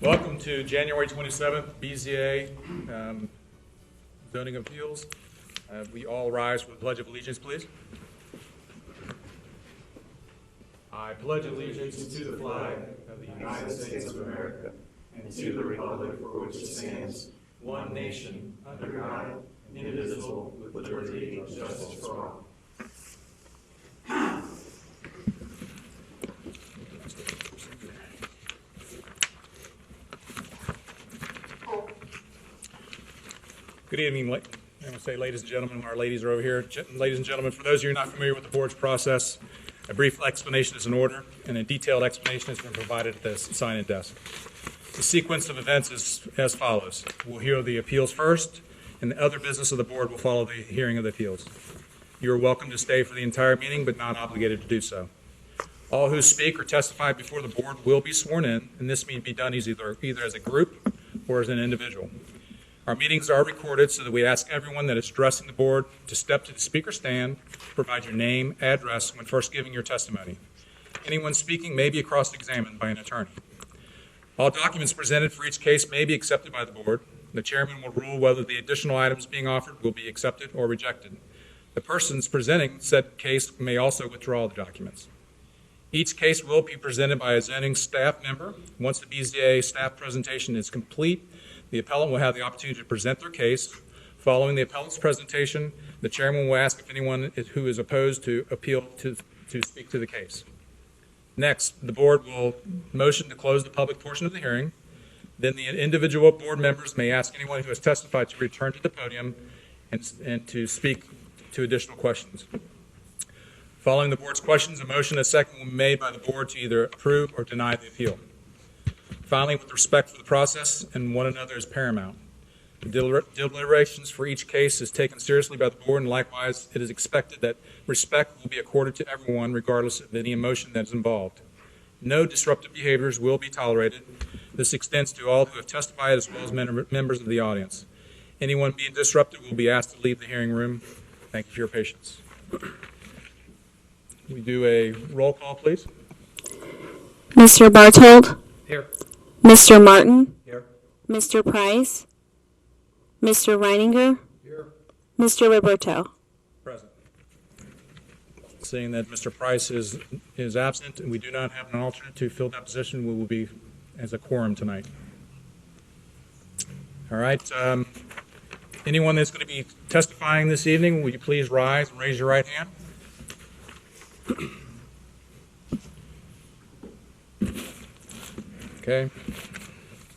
Welcome to January 27th, BZA Zoning Appeals. We all rise for the Pledge of Allegiance, please. I pledge allegiance to the flag of the United States of America and to the republic for which it stands, one nation, under God, indivisible, with liberty and justice for all. Good evening, I'm going to say ladies and gentlemen. Our ladies are over here. Ladies and gentlemen, for those of you not familiar with the board's process, a brief explanation is in order, and a detailed explanation has been provided at the sign-in desk. The sequence of events is as follows. We'll hear the appeals first, and the other business of the board will follow the hearing of the appeals. You are welcome to stay for the entire meeting, but not obligated to do so. All who speak or testify before the board will be sworn in, and this may be done either as a group or as an individual. Our meetings are recorded, so that we ask everyone that is addressing the board to step to the speaker stand, provide your name, address when first giving your testimony. Anyone speaking may be cross-examined by an attorney. All documents presented for each case may be accepted by the board. The chairman will rule whether the additional items being offered will be accepted or rejected. The persons presenting said case may also withdraw the documents. Each case will be presented by a zoning staff member. Once the BZA staff presentation is complete, the appellant will have the opportunity to present their case. Following the appellant's presentation, the chairman will ask if anyone who is opposed to appeal to speak to the case. Next, the board will motion to close the public portion of the hearing. Then the individual board members may ask anyone who has testified to return to the podium and to speak to additional questions. Following the board's questions, a motion and a second will be made by the board to either approve or deny the appeal. Finally, with respect for the process and one another is paramount. The deliberations for each case is taken seriously by the board, and likewise, it is expected that respect will be accorded to everyone regardless of any emotion that is involved. No disruptive behaviors will be tolerated. This extends to all who have testified as well as members of the audience. Anyone being disruptive will be asked to leave the hearing room. Thank you for your patience. We do a roll call, please. Mr. Bartold? Here. Mr. Martin? Here. Mr. Price? Mr. Reininger? Here. Mr. Roberto? Present. Seeing that Mr. Price is absent and we do not have an alternate to fill that position, we will be as a quorum tonight. All right. Anyone that's going to be testifying this evening, will you please rise and raise your right hand? Okay.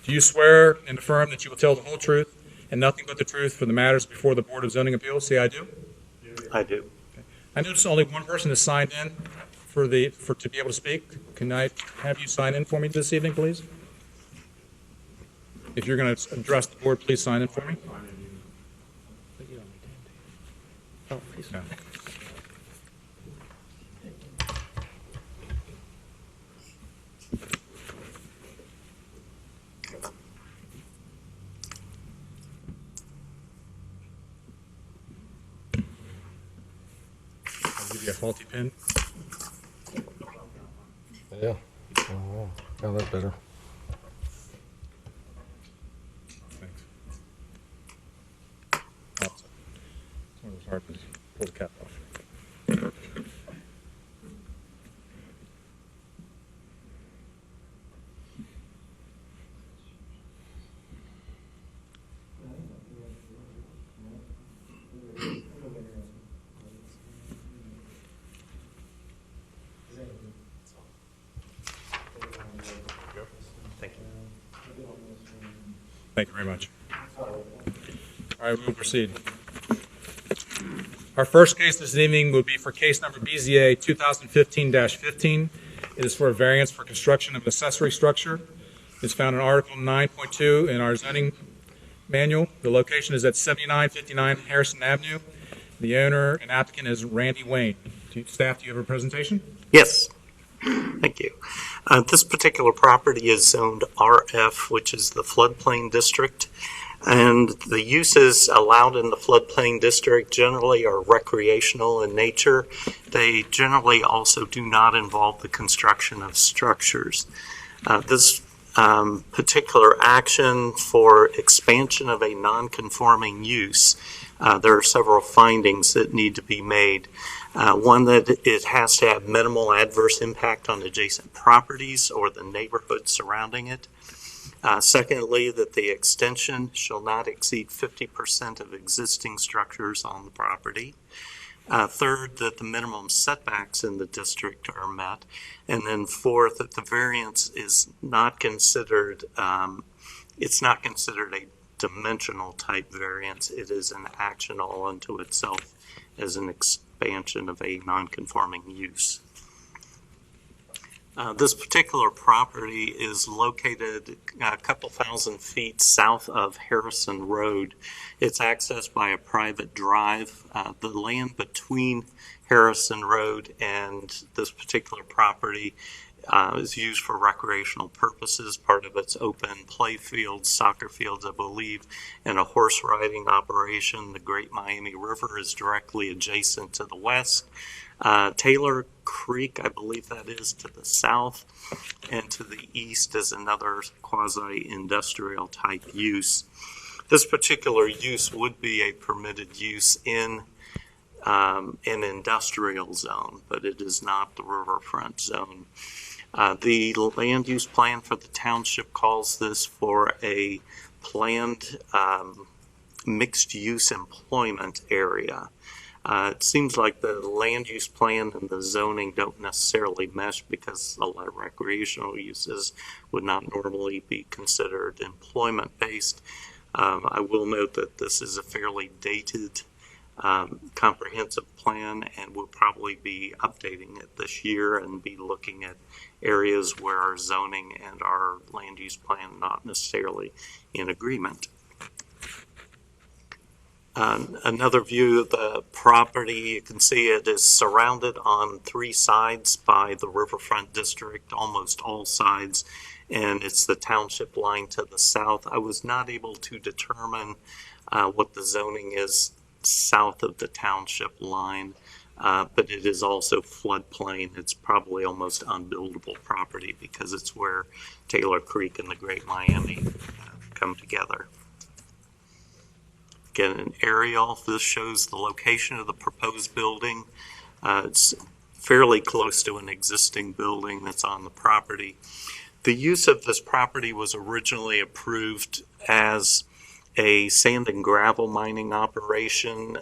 Do you swear and affirm that you will tell the whole truth and nothing but the truth for the matters before the Board of Zoning Appeals? Say, I do. I do. Okay. I noticed only one person has signed in to be able to speak. Can I have you sign in for me this evening, please? If you're going to address the board, please sign in for me. Oh, please. No. Give you a faulty pen. Yeah. Oh, yeah, that's better. Thanks. Oh, it's one of those hard to pull the cap off. Thank you. Thank you very much. All right, we'll proceed. Our first case this evening will be for case number BZA 2015-15. It is for a variance for construction of accessory structure. It's found in Article 9.2 in our zoning manual. The location is at 7959 Harrison Avenue. The owner and applicant is Randy Wayne. Staff, do you have a presentation? Yes. Thank you. This particular property is zoned RF, which is the floodplain district. And the uses allowed in the floodplain district generally are recreational in nature. They generally also do not involve the construction of structures. This particular action for expansion of a non-conforming use, there are several findings that need to be made. One, that it has to have minimal adverse impact on adjacent properties or the neighborhood surrounding it. Secondly, that the extension shall not exceed 50% of existing structures on the property. Third, that the minimum setbacks in the district are met. And then fourth, that the variance is not considered, it's not considered a dimensional type variance. It is an action all unto itself as an expansion of a non-conforming use. This particular property is located a couple thousand feet south of Harrison Road. It's accessed by a private drive. The land between Harrison Road and this particular property is used for recreational purposes. Part of it's open play fields, soccer fields, I believe, and a horse riding operation. The Great Miami River is directly adjacent to the west. Taylor Creek, I believe that is to the south, and to the east is another quasi-industrial type use. This particular use would be a permitted use in an industrial zone, but it is not the riverfront zone. The land use plan for the township calls this for a planned mixed-use employment area. It seems like the land use plan and the zoning don't necessarily mesh because a lot of recreational uses would not normally be considered employment-based. I will note that this is a fairly dated comprehensive plan, and we'll probably be updating it this year and be looking at areas where our zoning and our land use plan are not necessarily in agreement. Another view of the property, you can see it is surrounded on three sides by the riverfront district, almost all sides, and it's the township line to the south. I was not able to determine what the zoning is south of the township line, but it is also floodplain. It's probably almost unbuildable property because it's where Taylor Creek and the Great Miami come together. Again, an aerial. This shows the location of the proposed building. It's fairly close to an existing building that's on the property. The use of this property was originally approved as a sand and gravel mining operation,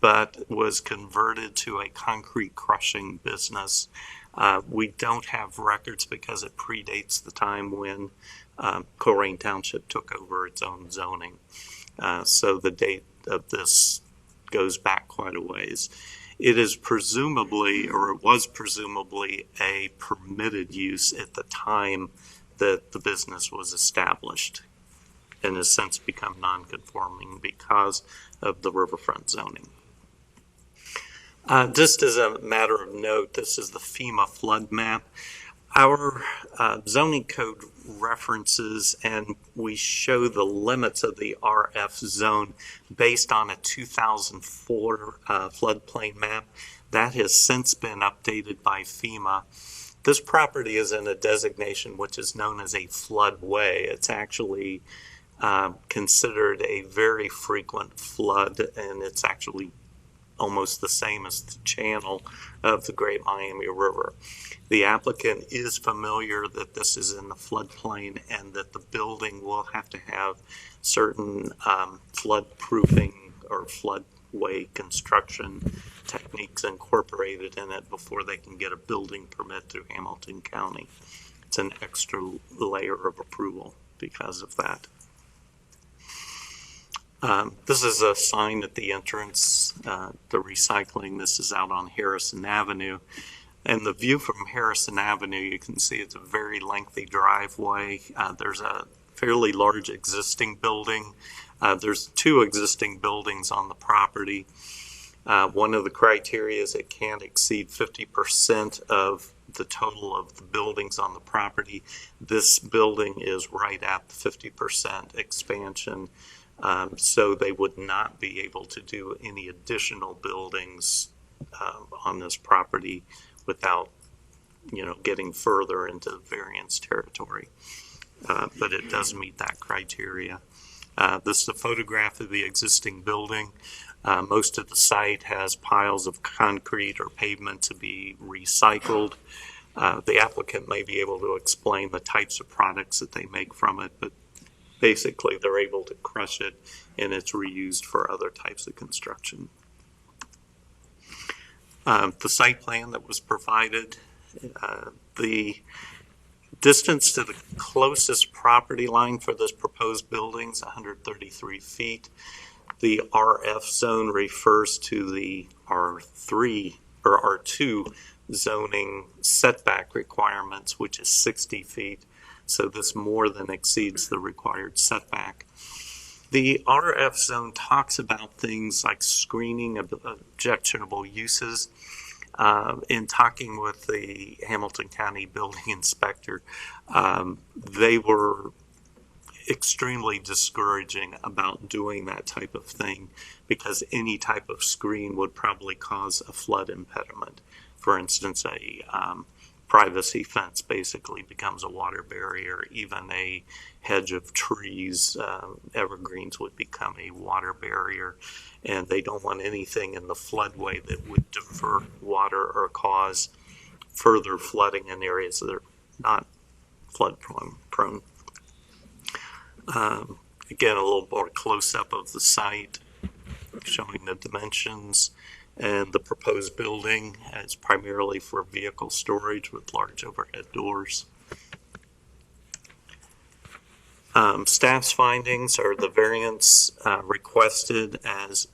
but was converted to a concrete crushing business. We don't have records because it predates the time when Colerain Township took over its own zoning. So the date of this goes back quite a ways. It is presumably, or it was presumably, a permitted use at the time that the business was established, and has since become non-conforming because of the riverfront zoning. Just as a matter of note, this is the FEMA flood map. Our zoning code references and we show the limits of the RF zone based on a 2004 floodplain map. That has since been updated by FEMA. This property is in a designation which is known as a floodway. It's actually considered a very frequent flood, and it's actually almost the same as the channel of the Great Miami River. The applicant is familiar that this is in the floodplain and that the building will have to have certain flood-proofing or floodway construction techniques incorporated in it before they can get a building permit through Hamilton County. It's an extra layer of approval because of that. This is a sign at the entrance, the recycling. This is out on Harrison Avenue. And the view from Harrison Avenue, you can see it's a very lengthy driveway. There's a fairly large existing building. There's two existing buildings on the property. One of the criteria is it can't exceed 50% of the total of the buildings on the property. This building is right at the 50% expansion. So they would not be able to do any additional buildings on this property without, getting further into variance territory. but it does meet that criteria. This is a photograph of the existing building. Most of the site has piles of concrete or pavement to be recycled. The applicant may be able to explain the types of products that they make from it, but basically they're able to crush it and it's reused for other types of construction. The site plan that was provided, the distance to the closest property line for this proposed building is 133 feet. The RF zone refers to the R3 or R2 zoning setback requirements, which is 60 feet. So this more than exceeds the required setback. The RF zone talks about things like screening of objectionable uses. In talking with the Hamilton County Building Inspector, they were extremely discouraging about doing that type of thing because any type of screen would probably cause a flood impediment. For instance, a privacy fence basically becomes a water barrier. Even a hedge of trees, evergreens, would become a water barrier. And they don't want anything in the floodway that would divert water or cause further flooding in areas that are not flood prone. Again, a little more close-up of the site, showing the dimensions. And the proposed building is primarily for vehicle storage with large overhead doors. Staff's findings are the variance requested as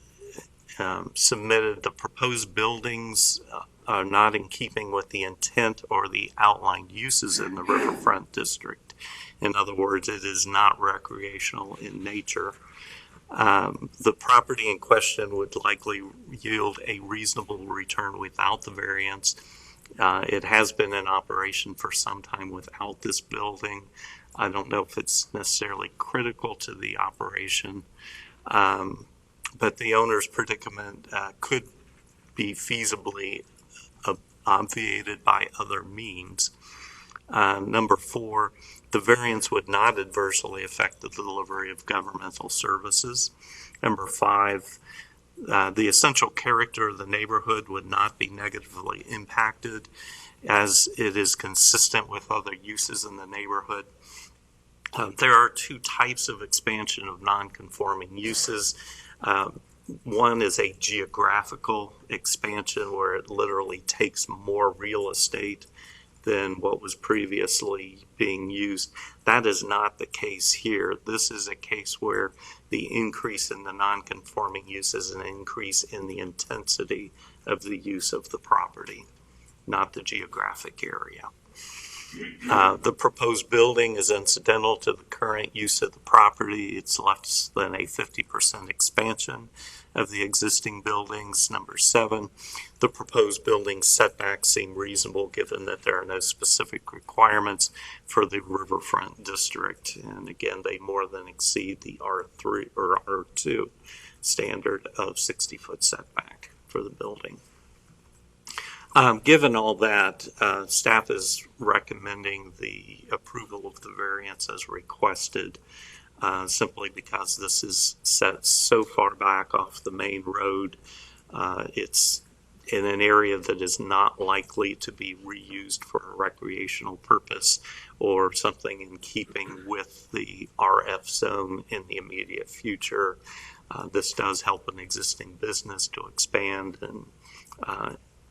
submitted. The proposed buildings are not in keeping with the intent or the outlined uses in the riverfront district. In other words, it is not recreational in nature. The property in question would likely yield a reasonable return without the variance. It has been in operation for some time without this building. I don't know if it's necessarily critical to the operation, but the owner's predicament could be feasibly obviated by other means. Number 4, the variance would not adversely affect the delivery of governmental services. Number 5, the essential character of the neighborhood would not be negatively impacted as it is consistent with other uses in the neighborhood. There are 2 types of expansion of non-conforming uses. One is a geographical expansion where it literally takes more real estate than what was previously being used. That is not the case here. This is a case where the increase in the non-conforming use is an increase in the intensity of the use of the property, not the geographic area. The proposed building is incidental to the current use of the property. It's less than a 50% expansion of the existing buildings. Number 7, the proposed building setbacks seem reasonable given that there are no specific requirements for the riverfront district. And again, they more than exceed the R3 or R2 standard of 60-foot setback for the building. Given all that, staff is recommending the approval of the variance as requested, simply because this is set so far back off the main road. It's in an area that is not likely to be reused for a recreational purpose or something in keeping with the RF zone in the immediate future. This does help an existing business to expand, and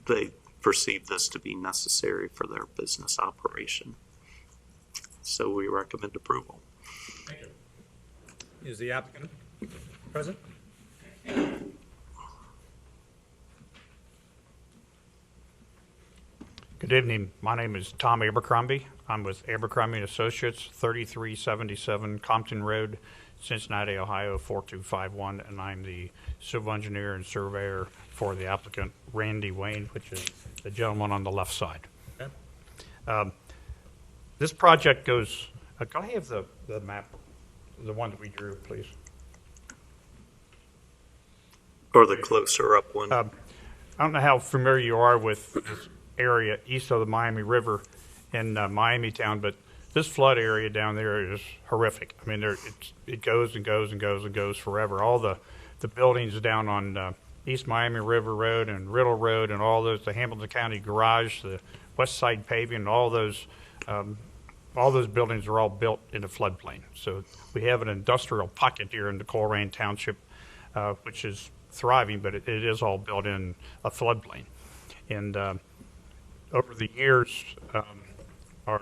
they perceive this to be necessary for their business operation. So we recommend approval. Thank you. Is the applicant present? Good evening. My name is Tom Abercrombie. I'm with Abercrombie & Associates, 3377 Compton Road, Cincinnati, Ohio, 4251, and I'm the civil engineer and surveyor for the applicant, Randy Wayne, which is the gentleman on the left side. Okay. This project goes, can I have the map, the one that we drew, please? Or the closer up one. I don't know how familiar you are with this area east of the Miami River in Miami Town, but this flood area down there is horrific. I mean, it goes and goes and goes and goes forever. All the buildings down on East Miami River Road and Riddle Road and all those, the Hamilton County Garage, the West Side Paving, and all those buildings are all built in a floodplain. So we have an industrial pocket here in the Colerain Township, which is thriving, but it is all built in a floodplain. And over the years, our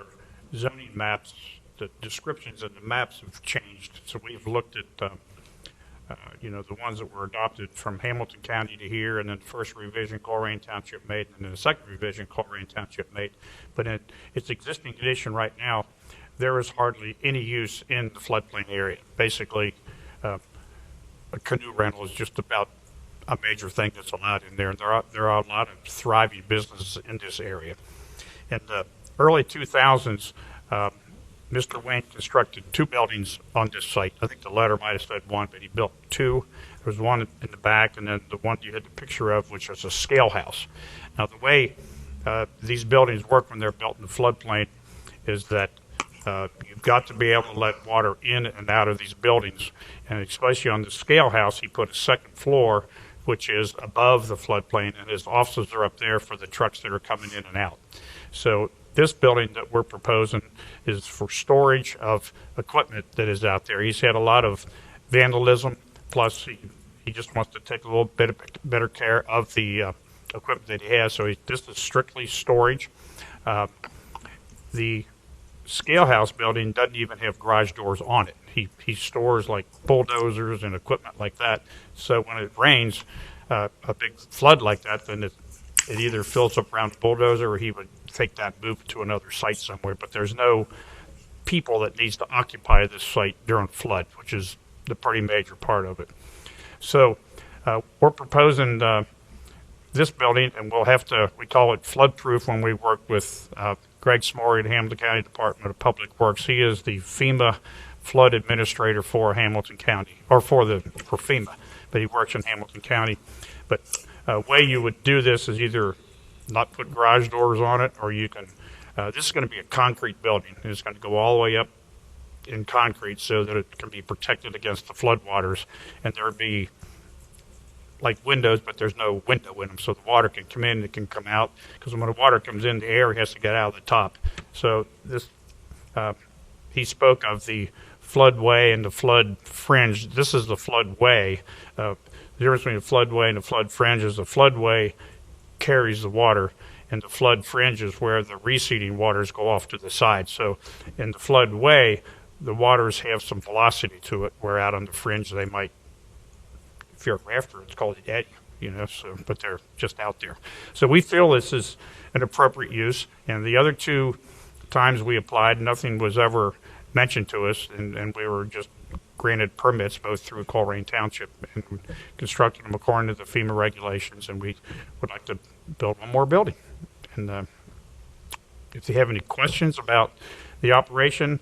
zoning maps, the descriptions of the maps have changed. So we've looked at, the ones that were adopted from Hamilton County to here, and then first revision Colerain Township made, and then the second revision Colerain Township made. But in its existing condition right now, there is hardly any use in the floodplain area. Basically, a canoe rental is just about a major thing that's allowed in there. And there are a lot of thriving businesses in this area. In the early 2000s, Mr. Wayne constructed 2 buildings on this site. I think the letter might have said 1, but he built 2. There was one in the back, and then the one you had the picture of, which was a scale house. Now, the way these buildings work when they're built in the floodplain is that you've got to be able to let water in and out of these buildings. And especially on the scale house, he put a second floor, which is above the floodplain, and his offices are up there for the trucks that are coming in and out. So this building that we're proposing is for storage of equipment that is out there. He's had a lot of vandalism, plus he just wants to take a little bit better care of the equipment that he has. So this is strictly storage. The scale house building doesn't even have garage doors on it. He stores like bulldozers and equipment like that. So when it rains, a big flood like that, then it either fills up around the bulldozer, or he would take that and move it to another site somewhere. But there's no people that needs to occupy this site during flood, which is the pretty major part of it. So we're proposing this building, and we call it flood-proof when we work with Greg Smory at Hamilton County Department of Public Works. He is the FEMA flood administrator for Hamilton County, or for FEMA, but he works in Hamilton County. But way you would do this is either not put garage doors on it, or you can, this is going to be a concrete building. It's going to go all the way up in concrete so that it can be protected against the floodwaters, and there would be like windows, but there's no window in them, so the water can come in, it can come out, because when the water comes in, the air has to get out of the top. So this, he spoke of the floodway and the flood fringe. This is the floodway. The difference between the floodway and the flood fringe is the floodway carries the water, and the flood fringe is where the receding waters go off to the side. So in the floodway, the waters have some velocity to it, where out on the fringe they might, if you're a rafter, it's called a eddy, so, but they're just out there. So we feel this is an appropriate use, and the other 2 times we applied, nothing was ever mentioned to us, and we were just granted permits both through Colerain Township and constructed them according to the FEMA regulations, and we would like to build one more building. And if you have any questions about the operation,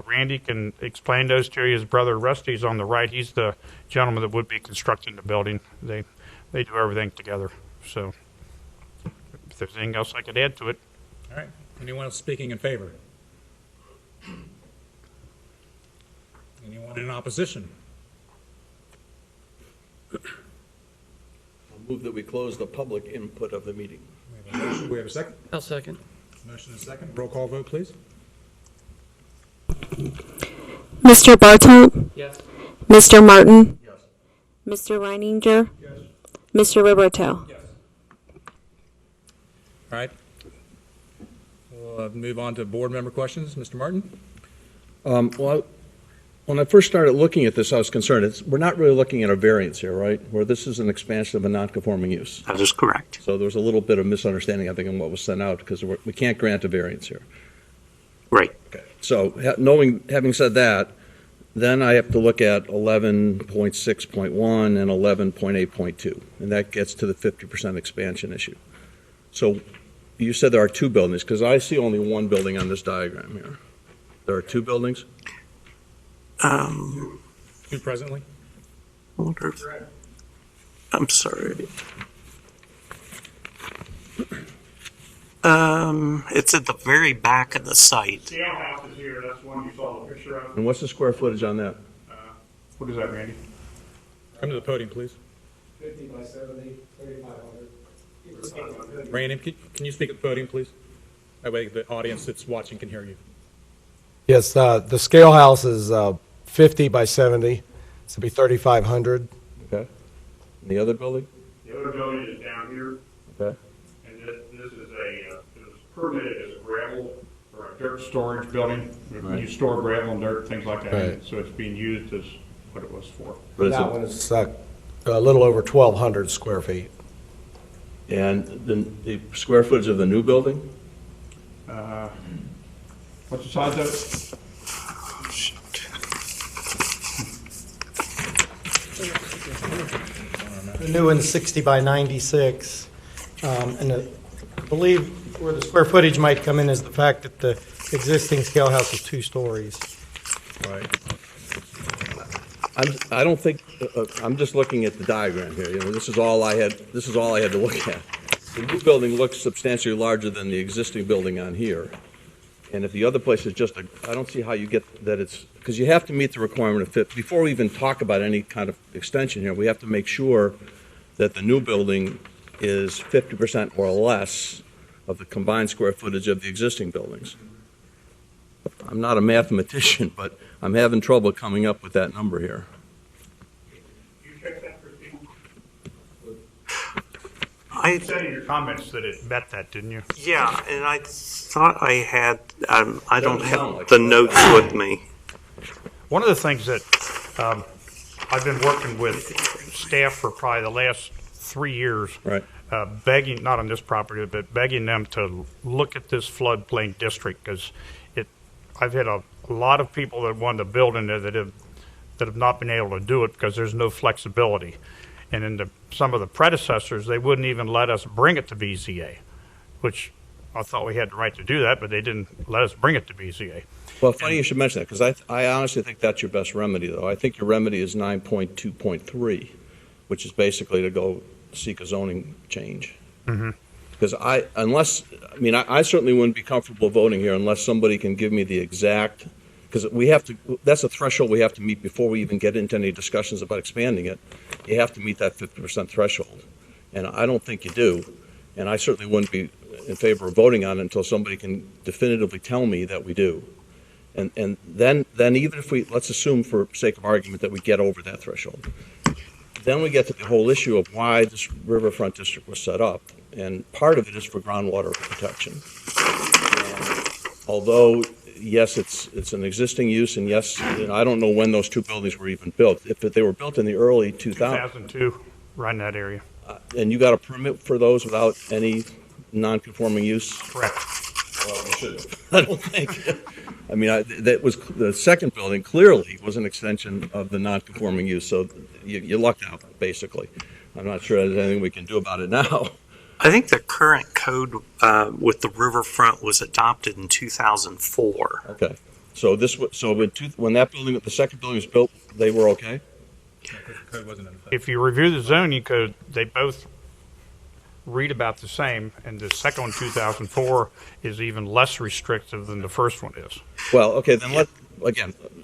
Randy can explain those to you. His brother Rusty's on the right. He's the gentleman that would be constructing the building. They do everything together. So if there's anything else I could add to it. All right. Anyone else speaking in favor? Anyone in opposition? I'll move that we close the public input of the meeting. We have a motion. We have a second. I'll second. Motion and a second. Roll call vote, please. Mr. Bartolt? Yes. Mr. Martin? Yes. Mr. Reininger? Yes. Mr. Roberto? Yes. All right. We'll move on to board member questions. Mr. Martin? Well, when I first started looking at this, I was concerned. We're not really looking at a variance here, right? Where this is an expansion of a non-conforming use. That is correct. So there was a little bit of misunderstanding, I think, in what was sent out, because we can't grant a variance here. Right. Okay. So having said that, then I have to look at 11.6.1 and 11.8.2, and that gets to the 50% expansion issue. So you said there are 2 buildings, because I see only 1 building on this diagram here. There are 2 buildings? 2 presently? I'm sorry. It's at the very back of the site. Scale house is here, that's the one you saw the picture of. And what's the square footage on that? What is that, Randy? Come to the podium, please. 50 by 70, 3,500. Brandon, can you speak at the podium, please? That way the audience that's watching can hear you. Yes, the scale house is 50 by 70, so it'd be 3,500. Okay. And the other building? The other building is down here, Okay. and this is it was permitted as a gravel or a dirt storage building. Right. You store gravel and dirt, things like that, Right. so it's being used as what it was for. But That one is a little over 1,200 square feet. And the square footage of the new building? What's the size of it? The new one's 60 by 96. I believe where the square footage might come in is the fact that the existing scale house is 2 stories. Right. I don't think, I'm just looking at the diagram here, this is all I had to look at. The new building looks substantially larger than the existing building on here. And if the other place is just I don't see how you get that because you have to meet the requirement of before we even talk about any kind of extension here, we have to make sure that the new building is 50% or less of the combined square footage of the existing buildings. I'm not a mathematician, but I'm having trouble coming up with that number here. You checked that, Christine? I, You said in your comments that it met that, didn't you? yeah, and I thought I had, I don't Doesn't sound have like the it. notes with me. One of the things that I've been working with staff for probably the last 3 years, Right. begging, not on this property, but begging them to look at this floodplain district because I've had a lot of people that wanted to build in there that have not been able to do it because there's no flexibility. And in some of the predecessors, they wouldn't even let us bring it to BZA, which I thought we had the right to do that, but they didn't let us bring it to BZA. Well, funny you should mention that, because I honestly think that's your best remedy, though. I think your remedy is 9.2.3, which is basically to go seek a zoning change. Because I certainly wouldn't be comfortable voting here unless somebody can give me the exact, because that's a threshold we have to meet before we even get into any discussions about expanding it. You have to meet that 50% threshold. And I don't think you do. And I certainly wouldn't be in favor of voting on it until somebody can definitively tell me that we do. And then even if let's assume for sake of argument that we get over that threshold, then we get to the whole issue of why this riverfront district was set up. And part of it is for groundwater protection. And although, yes, it's an existing use, and yes, I don't know when those 2 buildings were even built. If they were built in the early 2000s, 2002, right in that area. and you got a permit for those without any non-conforming use? Correct. Well, you should. I don't think. I mean, that was the second building. Clearly, was an extension of the non-conforming use. So you lucked out, basically. I'm not sure there's anything we can do about it now. I think the current code with the riverfront was adopted in 2004. Okay. So when that building, the second building was built, they were okay. The code wasn't in effect. If you review the zoning code, they both read about the same, and the second one, 2004, is even less restrictive than the first one is. Well, okay, then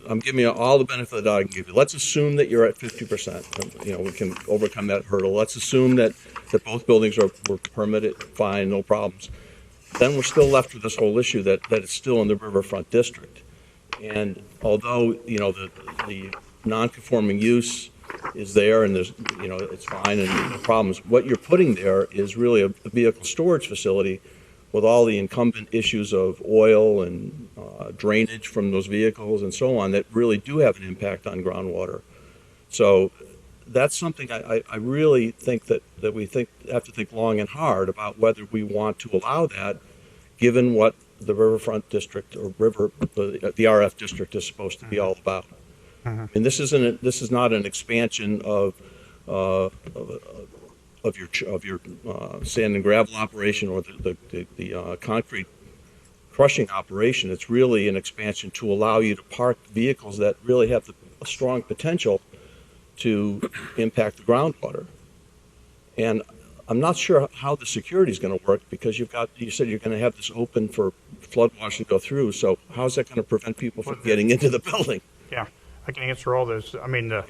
I'm giving you all the benefit of the doubt I can give you. Let's assume that you're at 50%. We can overcome that hurdle. Let's assume that both buildings were permitted, fine, no problems. Then we're still left with this whole issue that it's still in the riverfront district. And although, the non-conforming use is there and there's, it's fine and no problems, what you're putting there is really a vehicle storage facility with all the incumbent issues of oil and drainage from those vehicles and so on that really do have an impact on groundwater. So that's something I really think that we have to think long and hard about whether we want to allow that, given what the riverfront district or the RF district is supposed to be all about. And this is not an expansion of your sand and gravel operation or the concrete crushing operation. It's really an expansion to allow you to park vehicles that really have a strong potential to impact the groundwater. And I'm not sure how the security is going to work because you said you're going to have this open for flood water to go through. So how's that going to prevent people from getting into the building? Yeah, I can answer all those. I mean, the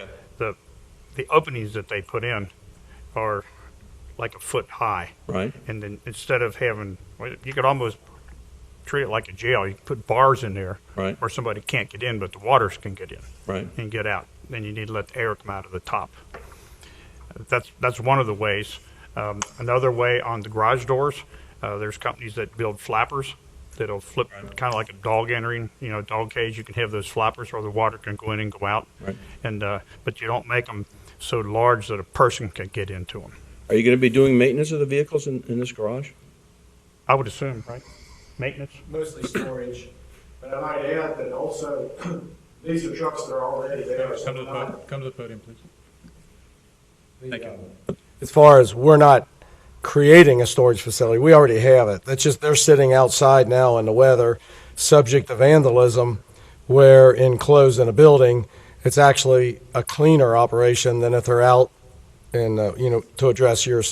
openings that they put in are like a foot high. Right. And then instead of having, well, you could almost treat it like a jail. You put bars in there Right. where somebody can't get in, but the waters can get in Right. and get out. Then you need to let the air come out of the top. That's one of the ways. Another way on the garage doors, there's companies that build flappers that'll flip kind of like a dog entering, dog cage. You can have those flappers where the water can go in and go out. Right. And but you don't make them so large that a person can get into them. Are you going to be doing maintenance of the vehicles in this garage? I would assume, right? Maintenance? Mostly storage. But I might add that also, these are trucks that are already there. so Come to the podium, please. Thank you. As far as we're not creating a storage facility, we already have it. That's just, they're sitting outside now in the weather, subject to vandalism, where enclosed in a building, it's actually a cleaner operation than if they're out and, to address your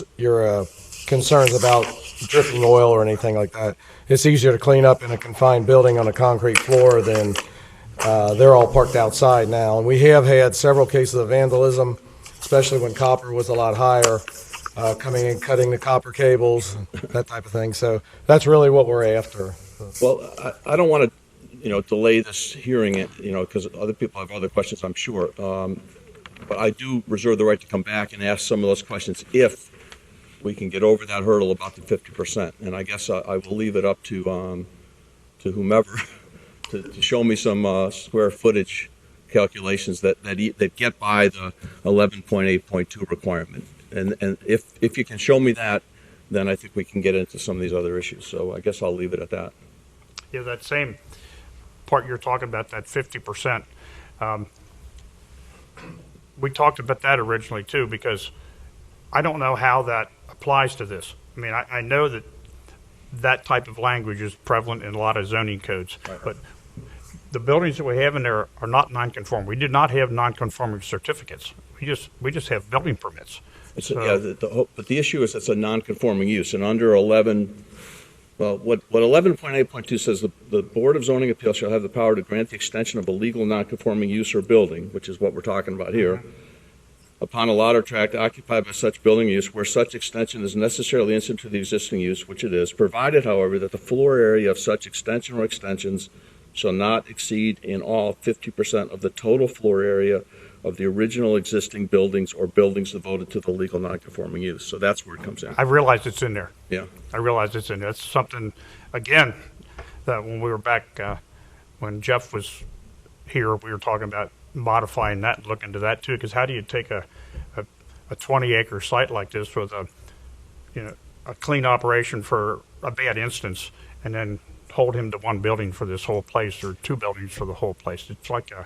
concerns about dripping oil or anything like that. It's easier to clean up in a confined building on a concrete floor than they're all parked outside now. And we have had several cases of vandalism, especially when copper was a lot higher, coming in, cutting the copper cables, that type of thing. So that's really what we're after. Well, I don't want to, delay this hearing, because other people have other questions, I'm sure. But I do reserve the right to come back and ask some of those questions if we can get over that hurdle about the 50%. And I guess I will leave it up to whomever to show me some square footage calculations that get by the 11.8.2 requirement. And if you can show me that, then I think we can get into some of these other issues. So I guess I'll leave it at that. Yeah, that same part you're talking about, that 50%. We talked about that originally too, because I don't know how that applies to this. I mean, I know that type of language is prevalent in a lot of zoning codes, right. But the buildings that we have in there are not non-conforming. We did not have non-conforming certificates. We just have building permits. But the issue is it's a non-conforming use, and under 11, well, what 11.8.2 says, the Board of Zoning Appeals shall have the power to grant the extension of a legal non-conforming use or building, which is what we're talking about here, upon a lot or tract occupied by such building use where such extension is necessarily incident to the existing use, which it is, provided, however, that the floor area of such extension or extensions shall not exceed in all 50% of the total floor area of the original existing buildings or buildings devoted to the legal non-conforming use. So that's where it comes in. I realize it's in there. Yeah. I realize it's in there. It's something, again, that when we were back, when Jeff was here, we were talking about modifying that and look into that too, because how do you take a 20-acre site like this with a clean operation for a bad instance and then hold him to one building for this whole place or two buildings for the whole place? It's like a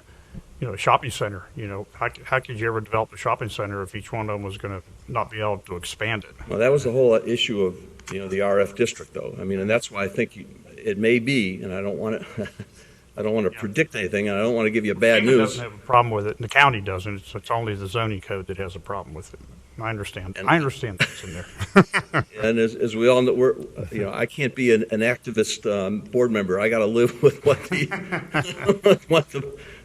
shopping center. How could you ever develop a shopping center if each one of them was going to not be able to expand it? Well, that was the whole issue of the RF district, though. I mean, and that's why I think it may be, and I don't want to predict anything, and I don't want to give you bad FEMA news. doesn't have a problem with it, and the county doesn't. It's only the zoning code that has a problem with it. I understand. I understand that's in there. And as we all know, I can't be an activist board member. I got to live with what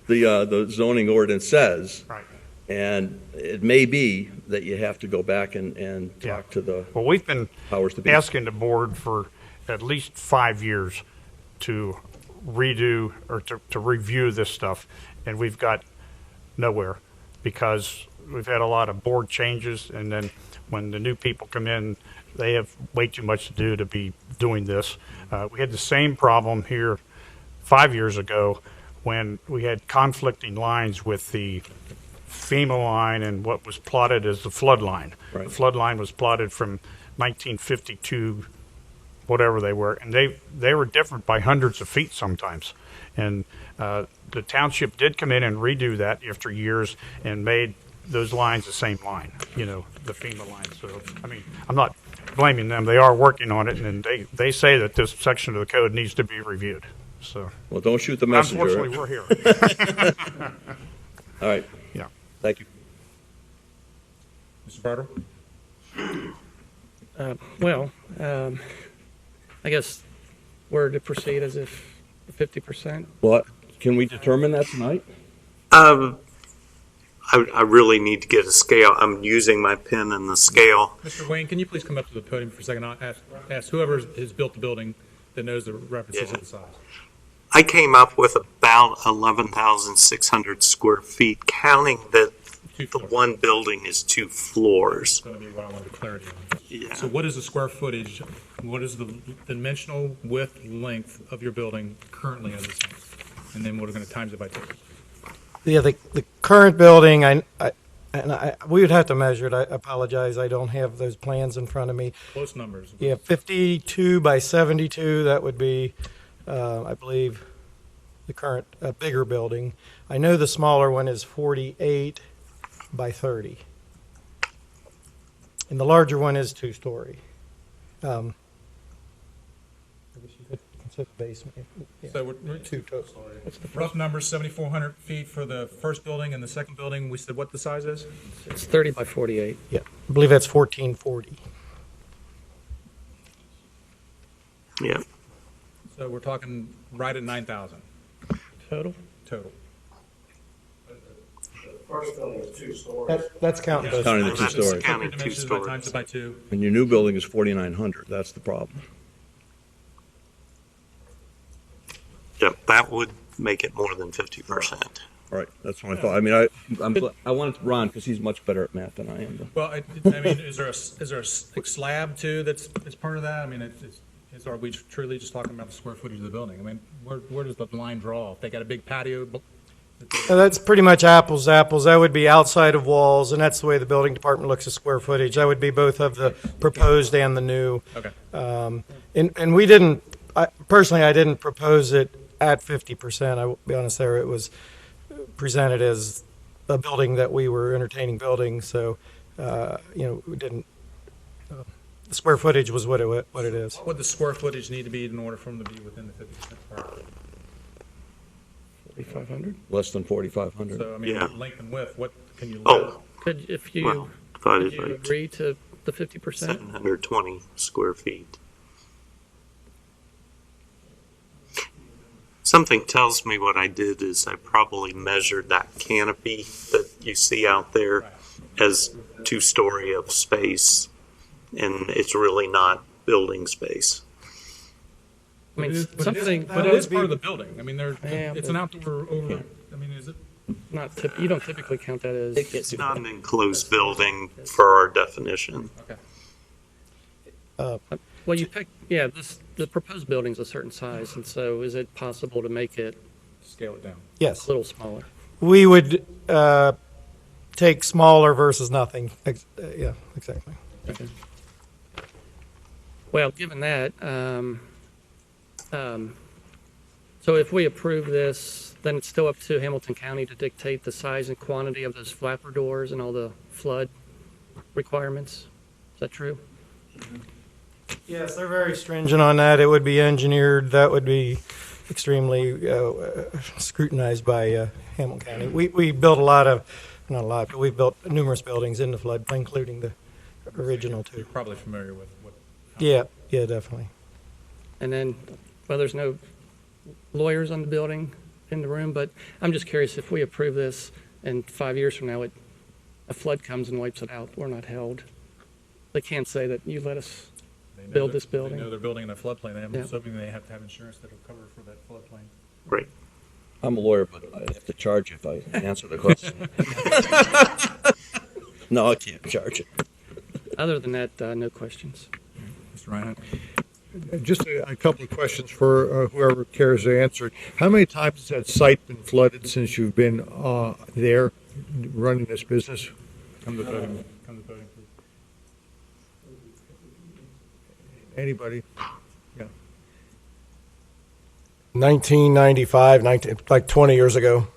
the zoning ordinance says. Right. And it may be that you have to go back and talk to the Well, we've been powers to be. asking the board for at least 5 years to redo or to review this stuff, and we've got nowhere because we've had a lot of board changes, and then when the new people come in, they have way too much to do to be doing this. We had the same problem here 5 years ago when we had conflicting lines with the FEMA line and what was plotted as the flood line. Right. The flood line was plotted from 1952, whatever they were, and they were different by hundreds of feet sometimes. And the township did come in and redo that after years and made those lines the same line, the FEMA line. So, I mean, I'm not blaming them. They are working on it, and they say that this section of the code needs to be reviewed. So, Well, don't shoot the messenger. unfortunately, we're here. All right. Yeah. Thank you. Mr. Bartle? Well, I guess we're to proceed as if 50%. What, can we determine that tonight? I really need to get a scale. I'm using my pen and the scale. Mr. Wayne, can you please come up to the podium for a second? I'll ask whoever has built the building that knows the references of the size. I came up with about 11,600 square feet, counting that the one building is 2 floors. That's going to be what I wanted clarity on. Yeah. So what is the square footage, what is the dimensional width, length of your building currently as it stands? And then we're going to times it by 2. Yeah, the current building, we would have to measure it. I apologize, I don't have those plans in front of me. Close numbers. Yeah, 52 by 72, that would be, I believe, the current bigger building. I know the smaller one is 48 by 30. And the larger one is 2-story. I guess you could consider the basement. Yeah. So we're 2 total. what's the rough number, 7,400 feet for the first building, and the second building, we said what the size is? It's 30 by 48. Yeah, I believe that's 1440. Yeah. So we're talking right at 9,000 Total? total. First building is 2 stories. That's counting Yeah. those. Counting the That's 2 stories. counting Your 2 dimensions by stories. times it by 2. And your new building is 4,900, that's the problem. Yep, that would make it more than 50%. All right, that's what I thought. I mean, I wanted Ron, because he's much better at math than I am. Well, I mean, is there a slab too that's part of that? I mean, are we truly just talking about the square footage of the building? I mean, where does the line draw? If they got a big patio, That's pretty much apples to apples. That would be outside of walls, and that's the way the building department looks at square footage. That would be both of the proposed and the new. okay. And we didn't, personally, I didn't propose it at 50%. I will be honest there. It was presented as a building that we were entertaining building, so, we didn't, the square footage was what it is. What would the square footage need to be in order for them to be within the 50% part? 4,500? Less than 4,500. So, I mean, Yeah. length and width, what can you? Oh, If you, well, could divided you by agree to the 50%? 720 square feet. Something tells me what I did is I probably measured that canopy that you see out there as 2-story of space, and it's really not building space. I mean, But it something, is part of the building. I mean, Yeah, it's but- an outdoor over, I mean, is it? you don't typically count that as. It's not an enclosed building for our definition. Okay. Well, you pick, the proposed building's a certain size, and so is it possible to make it Scale it down. a Yes. little smaller? We would take smaller versus nothing. Yeah, exactly. Okay. Well, given that, so if we approve this, then it's still up to Hamilton County to dictate the size and quantity of those flapper doors and all the flood requirements? Is that true? Yes, they're very stringent on that. It would be engineered. That would be extremely scrutinized by Hamilton County. We built not a lot, but we've built numerous buildings in the floodplain, including the original You're two. probably familiar with what. Yeah, definitely. And then, well, there's no lawyers on the building in the room, but I'm just curious, if we approve this and 5 years from now, a flood comes and wipes it out, we're not held. They can't say that you let us They know build they're- this building. They know they're building in a floodplain. I'm Yeah. assuming they have to have insurance that'll cover for that floodplain. Right. I'm a lawyer, but I have to charge you if I answer the question. No, I can't charge you. Other than that, no questions. Mr. Reinhardt? Just a couple of questions for whoever cares to answer. How many times has that site been flooded since you've been there running this business? Come to the podium, please. Anybody? 1995, like 20 years ago.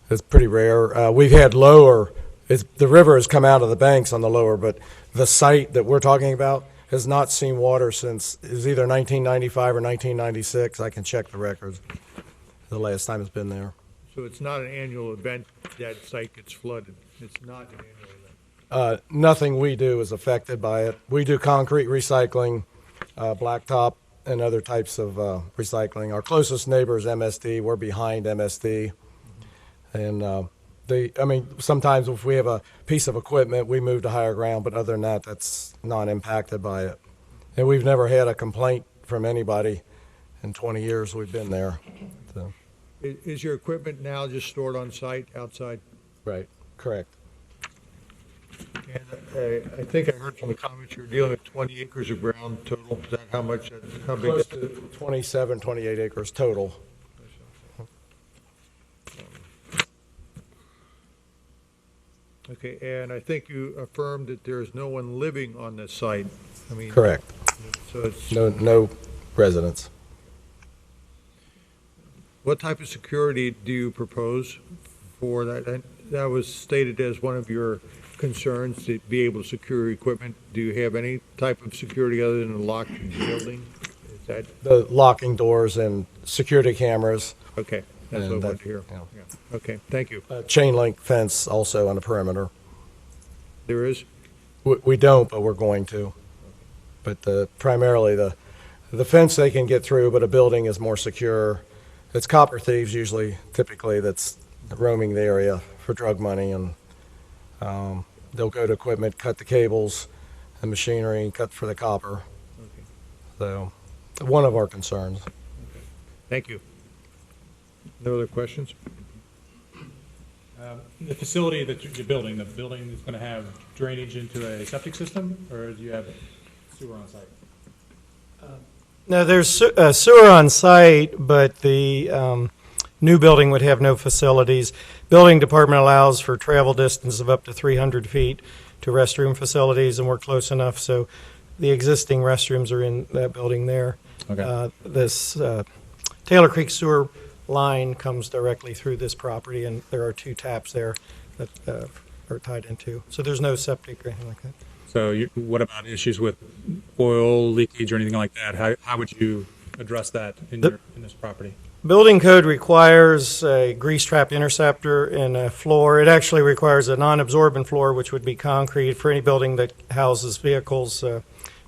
It's pretty rare. We've had lower, the river has come out of the banks on the lower, but the site that we're talking about has not seen water since, it was either 1995 or 1996. I can check the records, the last time it's been there. So it's not an annual event that site gets flooded. It's not an annual event. Nothing we do is affected by it. We do concrete recycling, blacktop, and other types of recycling. Our closest neighbor is MSD. We're behind MSD. And sometimes if we have a piece of equipment, we move to higher ground, but other than that, that's not impacted by it. And we've never had a complaint from anybody in 20 years we've been there. So, Is your equipment now just stored on site, outside? right, correct. And I think I heard from the comments you're dealing with 20 acres of ground total. Is that how much, how big? Close to 27, 28 acres total. Okay, and I think you affirmed that there's no one living on this site. I mean, Correct. so it's, No residents. what type of security do you propose for that? And that was stated as one of your concerns, to be able to secure your equipment. Do you have any type of security other than a locked building? Is that, The locking doors and security cameras, okay, that's And what I wanted that- to hear. yeah. Yeah. Okay, thank you. chain link fence also on the perimeter. There is? We don't, but we're going to. But primarily the fence they can get through, but a building is more secure. It's copper thieves usually, typically, that's roaming the area for drug money, and they'll go to equipment, cut the cables and machinery, cut for the copper. Okay. So, one of our concerns. Thank you. No other questions? The facility that you're building, the building is going to have drainage into a septic system, or do you have sewer on site? No, there's sewer on site, but the new building would have no facilities. Building department allows for travel distance of up to 300 feet to restroom facilities, and we're close enough, so the existing restrooms are in that building there. Okay. This Taylor Creek sewer line comes directly through this property, and there are 2 taps there that are tied into. So there's no septic or anything like that. So what about issues with oil leakage or anything like that? How would you address that in this property? Building code requires a grease trap interceptor and a floor. It actually requires a non-absorbent floor, which would be concrete for any building that houses vehicles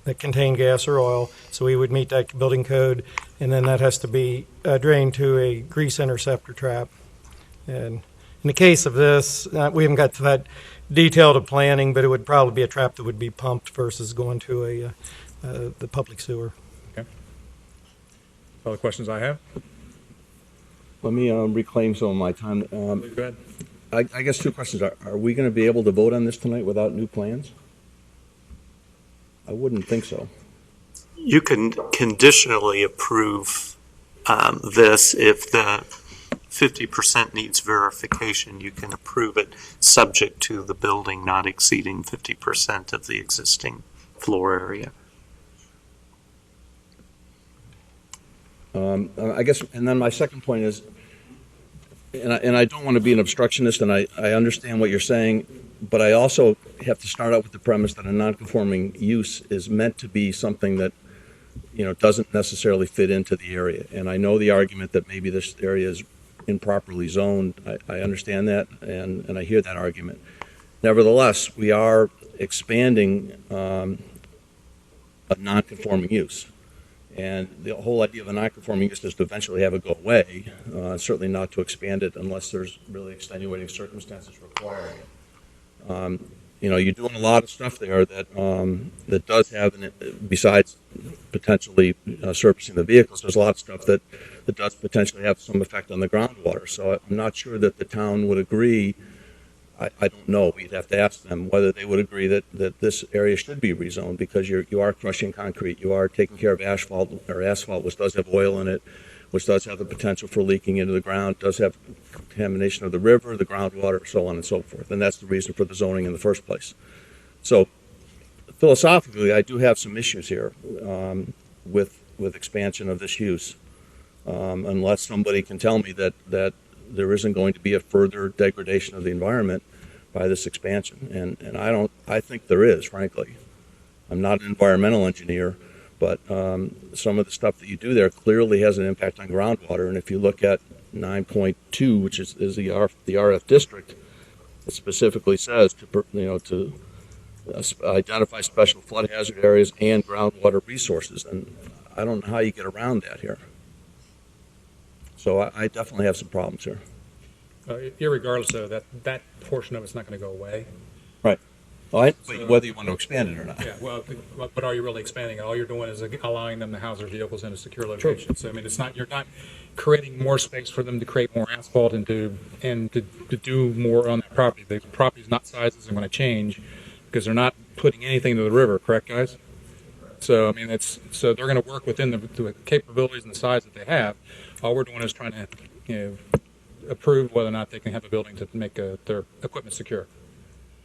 that contain gas or oil. So we would meet that building code, and then that has to be drained to a grease interceptor trap. And in the case of this, we haven't got to that detailed of planning, but it would probably be a trap that would be pumped versus going to the public sewer. Okay. All the questions I have? Let me reclaim some of my time. Go ahead. I guess 2 questions. Are we going to be able to vote on this tonight without new plans? I wouldn't think so. You can conditionally approve this if the 50% needs verification. You can approve it subject to the building not exceeding 50% of the existing floor area. I guess, and then my second point is, and I don't want to be an obstructionist, and I understand what you're saying, but I also have to start out with the premise that a non-conforming use is meant to be something that, doesn't necessarily fit into the area. And I know the argument that maybe this area is improperly zoned. I understand that, and I hear that argument. Nevertheless, we are expanding a non-conforming use. And the whole idea of a non-conforming use is to eventually have it go away, certainly not to expand it unless there's really extenuating circumstances requiring it. You're doing a lot of stuff there that does have, besides potentially surfacing the vehicles, there's a lot of stuff that does potentially have some effect on the groundwater. So I'm not sure that the town would agree. I don't know. We'd have to ask them whether they would agree that this area should be rezoned, because you are crushing concrete, you are taking care of asphalt, which does have oil in it, which does have the potential for leaking into the ground, does have contamination of the river, the groundwater, so on and so forth. And that's the reason for the zoning in the first place. So philosophically, I do have some issues here with expansion of this use, unless somebody can tell me that there isn't going to be a further degradation of the environment by this expansion. And I think there is, frankly. I'm not an environmental engineer, but some of the stuff that you do there clearly has an impact on groundwater. And if you look at 9.2, which is the RF district, it specifically says to identify special flood hazard areas and groundwater resources. And I don't know how you get around that here. So I definitely have some problems here. Irregardless, though, that portion of it's not going to go away. All right, but whether you want to expand it or not. Yeah, well, but are you really expanding it? All you're doing is allowing them to house their vehicles in a secure location. So, I mean, you're not creating more space for them to create more asphalt and to do more on that property. The property's not size isn't going to change because they're not putting anything to the river, correct, guys? So, I mean, they're going to work within the capabilities and the size that they have. All we're doing is trying to, approve whether or not they can have a building to make their equipment secure.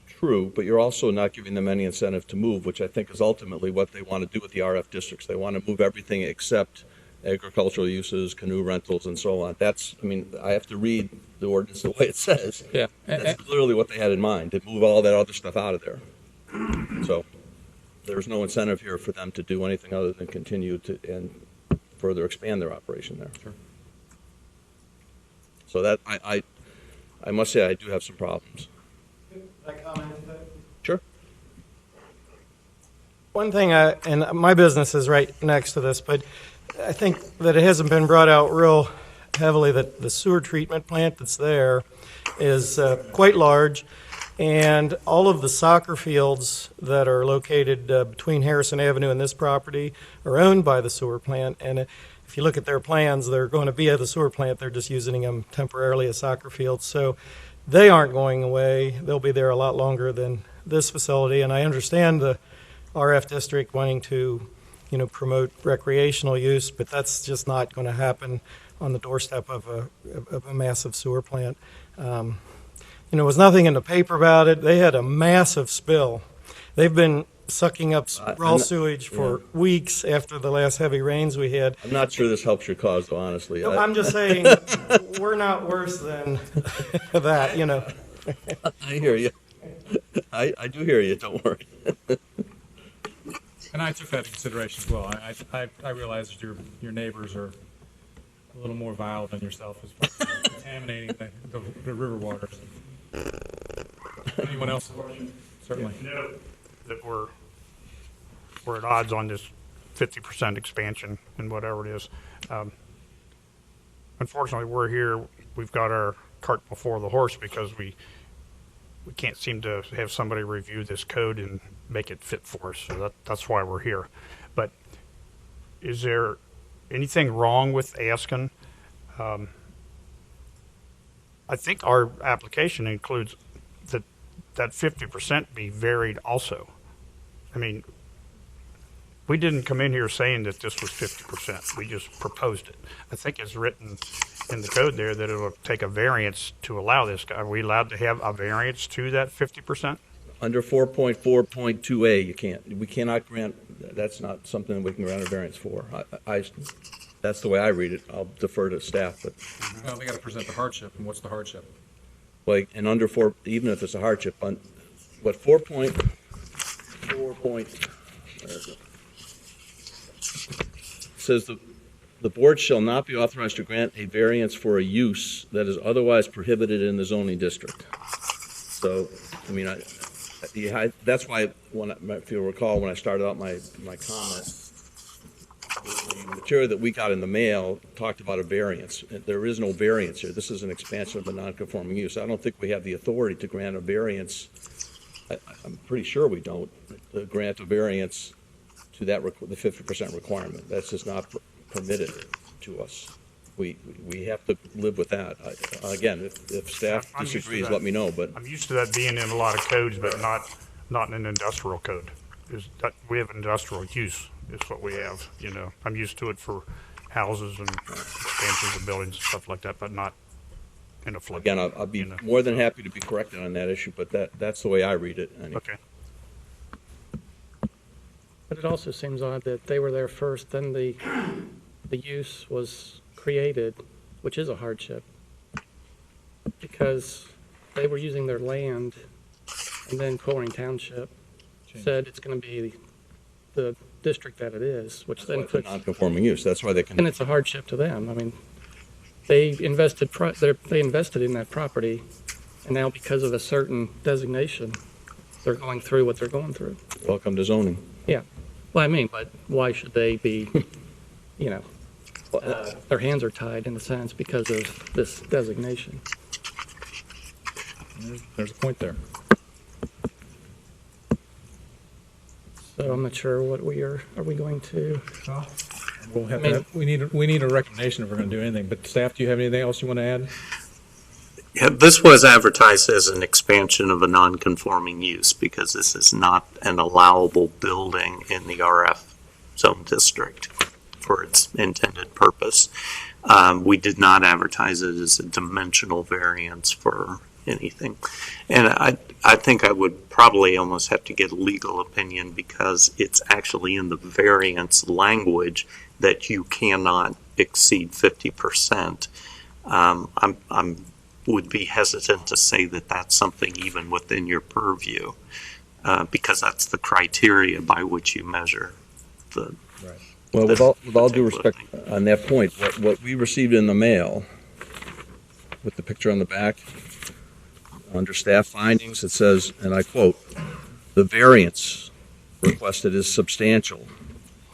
True, but you're also not giving them any incentive to move, which I think is ultimately what they want to do with the RF districts. They want to move everything except agricultural uses, canoe rentals, and so on. I have to read the ordinance the way it says. Yeah. That's clearly what they had in mind, to move all that other stuff out of there. So there's no incentive here for them to do anything other than continue to and further expand their operation there. Sure. So that I must say I do have some problems. Can I comment to that? Sure. One thing, and my business is right next to this, but I think that it hasn't been brought out real heavily that the sewer treatment plant that's there is quite large, and all of the soccer fields that are located between Harrison Avenue and this property are owned by the sewer plant. And if you look at their plans, they're going to be at the sewer plant. They're just using them temporarily as soccer fields. So they aren't going away. They'll be there a lot longer than this facility. And I understand the RF district wanting to, promote recreational use, but that's just not going to happen on the doorstep of a massive sewer plant. There was nothing in the paper about it. They had a massive spill. They've been sucking up raw sewage for weeks after the last heavy rains we had. I'm not sure this helps your cause, though, honestly. No, I'm just saying we're not worse than that, I hear you. I do hear you. Don't worry. And I took that into consideration as well. I realize that your neighbors are a little more vile than yourself as far as contaminating the river waters. Anyone else? Certainly. That we're at odds on this 50% expansion and whatever it is. Unfortunately, we're here. We've got our cart before the horse because we can't seem to have somebody review this code and make it fit for us. So that's why we're here. But is there anything wrong with asking? I think our application includes that 50% be varied also. I mean, we didn't come in here saying that this was 50%. We just proposed it. I think it's written in the code there that it'll take a variance to allow this. Are we allowed to have a variance to that 50%? Under 4.4.2A, you can't. We cannot grant. That's not something we can grant a variance for. That's the way I read it. I'll defer to staff, but. Well, they got to present the hardship, and what's the hardship? Like, and under even if it's a hardship, on what 4.4. Says the board shall not be authorized to grant a variance for a use that is otherwise prohibited in the zoning district. So, I mean, that's why if you recall, when I started out my comment, the material that we got in the mail talked about a variance. There is no variance here. This is an expansion of a non-conforming use. I don't think we have the authority to grant a variance. I'm pretty sure we don't grant a variance to the 50% requirement. That's just not permitted to us. We have to live with that. Again, if staff disagrees, let me know. But I'm used to that being in a lot of codes, but not in an industrial code. We have industrial use. Is what we have. I'm used to it for houses and expansions of buildings and stuff like that, but not in a flood. Again, I'll be more than happy to be corrected on that issue, but that's the way I read it. Anyway. Okay. But it also seems odd that they were there first, then the use was created, which is a hardship, because they were using their land, and then Colerain Township said it's going to be the district that it is, which then puts non-conforming use. That's why they can. And it's a hardship to them. I mean, they invested in that property, and now because of a certain designation, they're going through what they're going through. Welcome to zoning. Well, I mean, but why should they be, you know, their hands are tied in a sense because of this designation. There's a point there. So I'm not sure what are we going to? We'll have I mean- to, we need a recommendation if we're going to do anything. But staff, do you have anything else you want to add? Yeah, this was advertised as an expansion of a non-conforming use because this is not an allowable building in the RF zone district for its intended purpose. We did not advertise it as a dimensional variance for anything. And I think I would probably almost have to get a legal opinion because it's actually in the variance language that you cannot exceed 50%. I'm would be hesitant to say that that's something even within your purview, because that's the criteria by which you measure the. Well, this with all due particular respect, on that point, what we received in the mail, with the picture on the back, under staff findings, it says, and I quote, "The variance requested is substantial, ...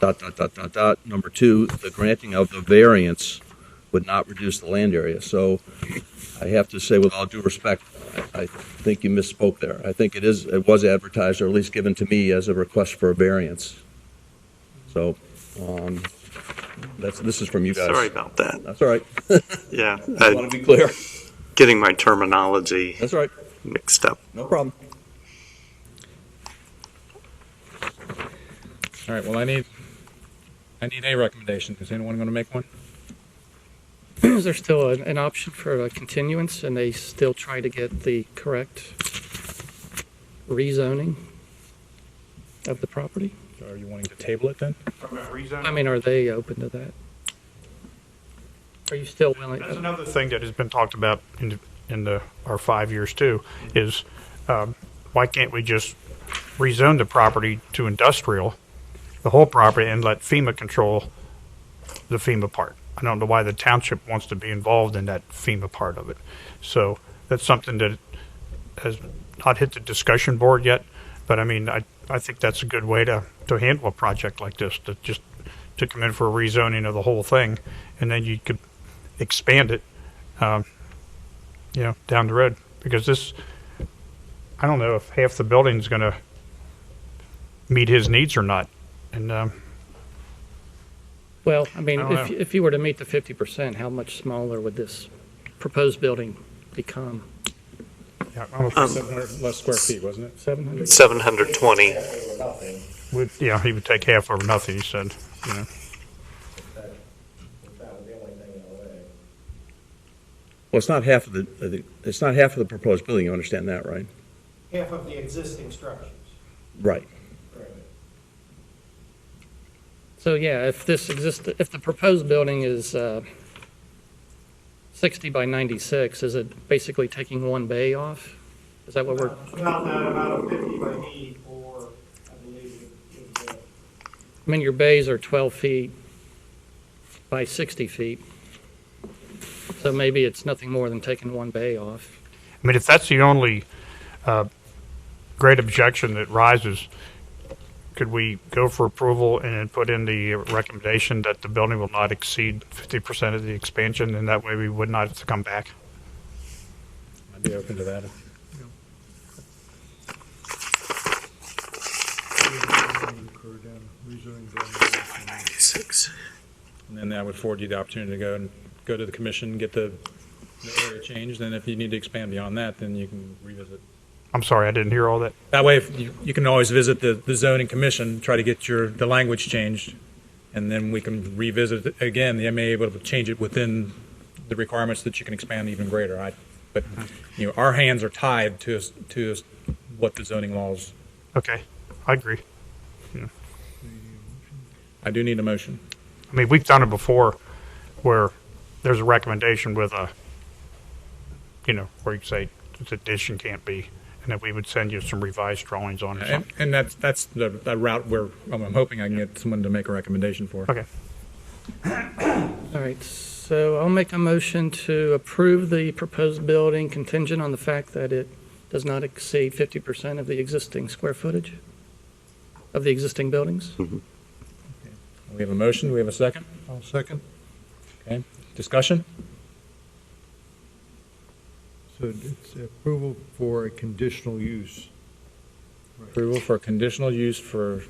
Number 2, the granting of the variance would not reduce the land area." So I have to say, with all due respect, I think you misspoke there. I think it was advertised, or at least given to me, as a request for a variance. So, this is from you guys. Sorry about that. That's all right. Yeah, I want to be clear. getting my terminology That's all right. mixed up. No problem. All right, well, I need a recommendation. Is anyone going to make one? Is there still an option for a continuance and they still try to get the correct rezoning of the property? So are you wanting to table it then? I mean, are they open to that? Are you still willing? That's another thing that has been talked about in our 5 years too, is why can't we just rezone the property to industrial, the whole property, and let FEMA control the FEMA part? I don't know why the township wants to be involved in that FEMA part of it. So that's something that has not hit the discussion board yet, but I mean, I think that's a good way to handle a project like this, to come in for a rezoning of the whole thing, and then you could expand it, down the road. Because this, I don't know if half the building's going to meet his needs or not. And Well, I mean, I don't know. if you were to meet the 50%, how much smaller would this proposed building become? Yeah, almost 700 less square feet, wasn't it? 700? 720. he would take half over nothing, he said, you know. Well, it's not half of it's not half of the proposed building. You understand that, right? Half of the existing structures. Right. So yeah, if the proposed building is 60 by 96, is it basically taking one bay off? Is that what we're? About a 50 by 84, I believe. I mean, your bays are 12 feet by 60 feet. So maybe it's nothing more than taking one bay off. I mean, if that's the only great objection that rises, could we go for approval and then put in the recommendation that the building will not exceed 50% of the expansion, and that way we would not have to come back? I'd be open to that. And then that would afford you the opportunity to go to the commission, get the area changed, and if you need to expand beyond that, then you can revisit. I'm sorry, I didn't hear all that. That way, if you can always visit the zoning commission, try to get the language changed, and then we can revisit it again. They may be able to change it within the requirements that you can expand even greater. But our hands are tied to what the zoning laws. Okay, I agree. I do need a motion. I mean, we've done it before where there's a recommendation with where you say this addition can't be, and then we would send you some revised drawings on it. And that's the route where I'm hoping I can get someone to make a recommendation for. Okay. All right, so I'll make a motion to approve the proposed building contingent on the fact that it does not exceed 50% of the existing square footage of the existing buildings. We have a motion. Do we have a second? I'll second. Okay. Discussion? So it's approval for a conditional use, Approval for conditional use for,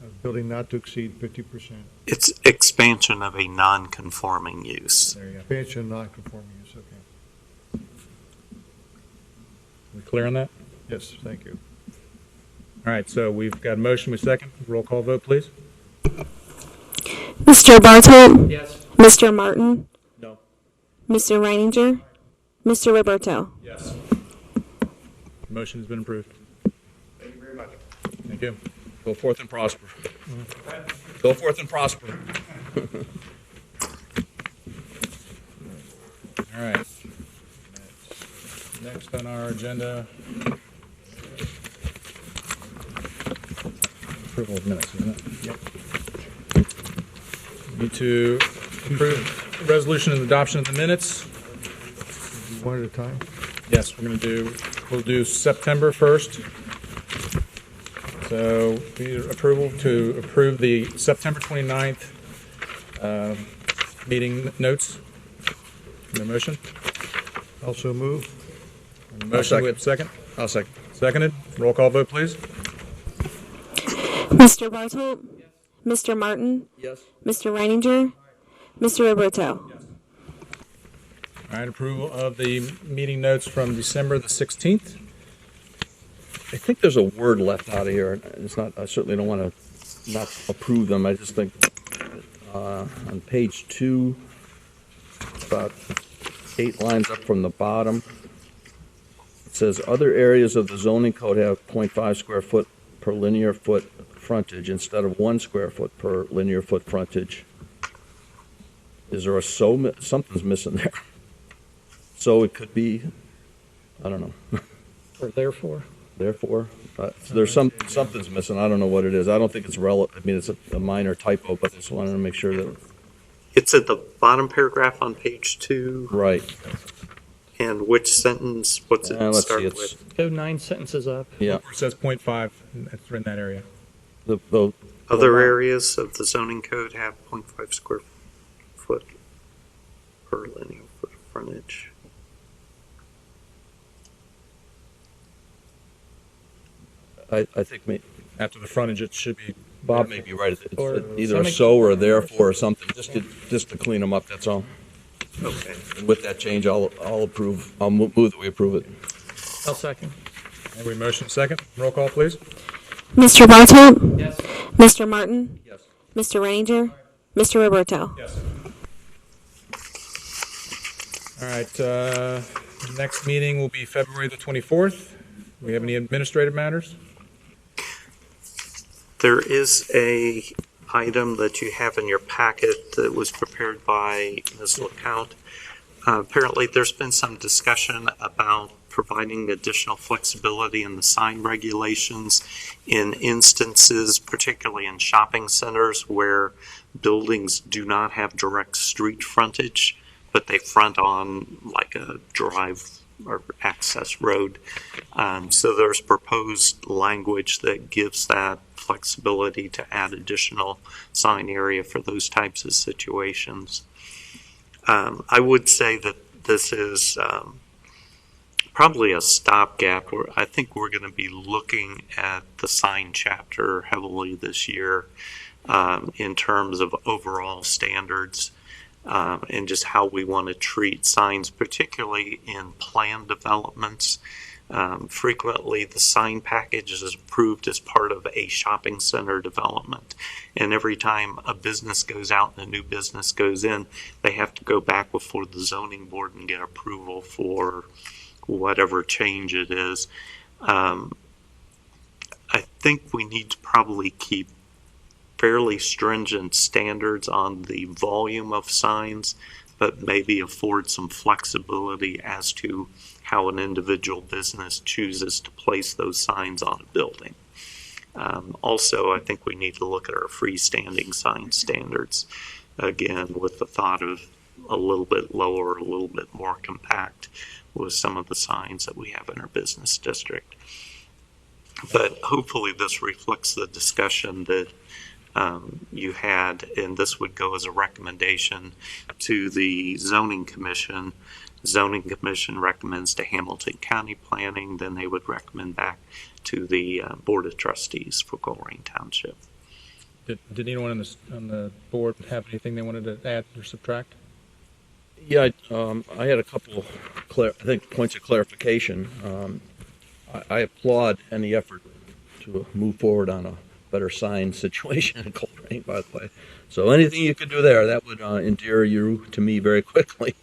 a building not to exceed 50%. It's expansion of a non-conforming use. there you go. Expansion, non-conforming use, okay. We clear on that? Yes, thank you. All right, so we've got a motion with second. Roll call vote, please. Mr. Bartolt? Yes. Mr. Martin? No. Mr. Reininger? Mr. Roberto? Yes. Motion has been approved. Thank you very much. Thank you. Go forth and prosper. Go forth and prosper. All right. Next on our agenda. Approval of minutes, isn't it? Yep. Need to approve resolution and adoption of the minutes. One at a time? Yes, we'll do September 1st. So we need approval to approve the September 29th meeting notes. No motion? Also move? Motion, we have a second? I'll second. Seconded. Roll call vote, please. Mr. Bartolt? Mr. Martin? Yes. Mr. Reininger? Mr. Roberto? All right, approval of the meeting notes from December the 16th. I think there's a word left out of here. It's not, I certainly don't want to not approve them. I just think on page 2, about 8 lines up from the bottom, it says other areas of the zoning code have 0.5 square foot per linear foot frontage instead of 1 square foot per linear foot frontage. Is there a something's missing there? So it could be, I don't know. Or therefore. Therefore, there's something's missing. I don't know what it is. I don't think it's relevant. I mean, it's a minor typo, but I just wanted to make sure that, It's at the bottom paragraph on page 2. right. And which sentence, what's it Let's see, start it's, with? Go 9 sentences up. yeah, It says 0.5, and it's in that area. the Other areas of the zoning code have 0.5 square foot per linear foot of frontage. I think After the frontage, it should be, Bob may be right. It's Or either a some- so or a therefore or something, just to clean them up, that's all. Okay. And with that change, I'll approve, I'll move that we approve it. I'll second. have we motion second? Roll call, please. Mr. Bartolt? Yes. Mr. Martin? Yes. Mr. Reininger? Mr. Roberto? Yes. All right, next meeting will be February the 24th. We have any administrative matters? There is a item that you have in your packet that was prepared by Ms. LeCount. Apparently, there's been some discussion about providing additional flexibility in the sign regulations in instances, particularly in shopping centers where buildings do not have direct street frontage, but they front on like a drive or access road. So there's proposed language that gives that flexibility to add additional sign area for those types of situations. I would say that this is probably a stopgap. I think we're going to be looking at the sign chapter heavily this year in terms of overall standards. And just how we want to treat signs, particularly in planned developments. Frequently, the sign package is approved as part of a shopping center development. And every time a business goes out and a new business goes in, they have to go back before the zoning board and get approval for whatever change it is. I think we need to probably keep fairly stringent standards on the volume of signs, but maybe afford some flexibility as to how an individual business chooses to place those signs on a building. Also, I think we need to look at our freestanding sign standards, again, with the thought of a little bit lower, a little bit more compact with some of the signs that we have in our business district. But hopefully this reflects the discussion that you had, and this would go as a recommendation to the zoning commission. Zoning commission recommends to Hamilton County Planning, then they would recommend back to the Board of Trustees for Colerain Township. Did anyone on the board have anything they wanted to add or subtract? Yeah, I had a couple, points of clarification. I applaud any effort to move forward on a better sign situation in Colerain, by the way. So anything you could do there, that would endear you to me very quickly.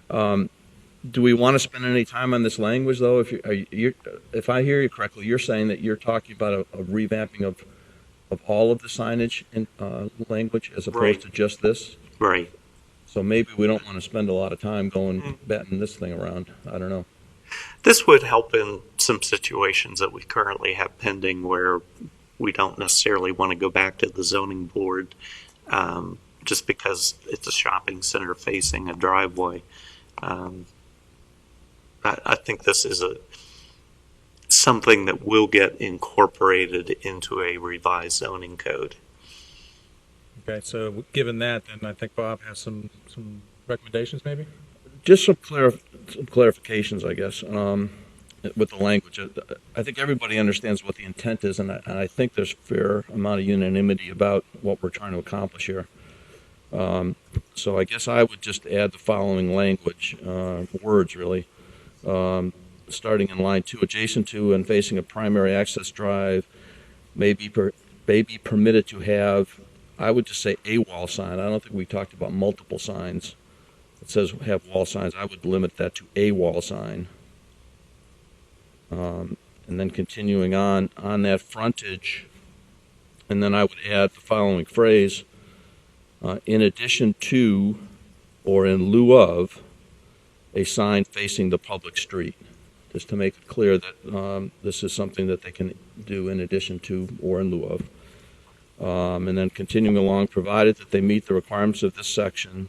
Do we want to spend any time on this language, though? If I hear you correctly, you're saying that you're talking about a revamping of all of the signage in language as opposed to just this? Right. So maybe we don't want to spend a lot of time batting this thing around. I don't know. This would help in some situations that we currently have pending where we don't necessarily want to go back to the zoning board just because it's a shopping center facing a driveway. I think this is something that will get incorporated into a revised zoning code. Okay, so given that, then I think Bob has some recommendations, maybe? Just some clarifications, I guess, with the language. I think everybody understands what the intent is, and I think there's a fair amount of unanimity about what we're trying to accomplish here. So I guess I would just add the following language, words really, starting in line 2, adjacent to and facing a primary access drive may be permitted to have, I would just say a wall sign. I don't think we talked about multiple signs. It says have wall signs. I would limit that to a wall sign. And then continuing on that frontage, and then I would add the following phrase, in addition to or in lieu of a sign facing the public street, just to make it clear that this is something that they can do in addition to or in lieu of. And then continuing along, provided that they meet the requirements of this section,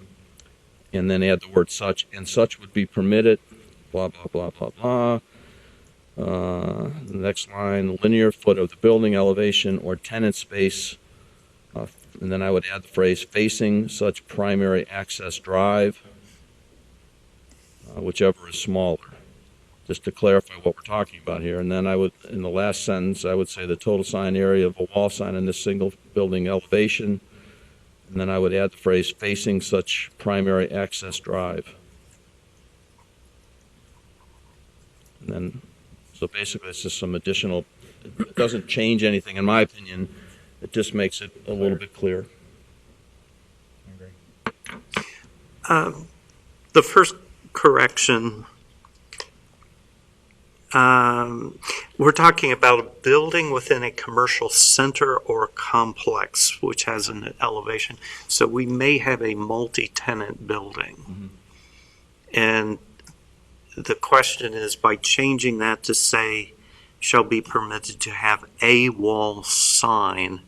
and then add the word such, and such would be permitted, blah, blah, blah, blah, blah. The next line, linear foot of the building elevation or tenant space, and then I would add the phrase facing such primary access drive, whichever is smaller, just to clarify what we're talking about here. And then I would, in the last sentence, I would say the total sign area of a wall sign in this single building elevation, and then I would add the phrase facing such primary access drive. And then, so basically it's just some additional, it doesn't change anything in my opinion, it just makes it a little bit clearer. The first correction, we're talking about a building within a commercial center or complex which has an elevation. So we may have a multi-tenant building. Mm-hmm. And the question is, by changing that to say shall be permitted to have a wall sign,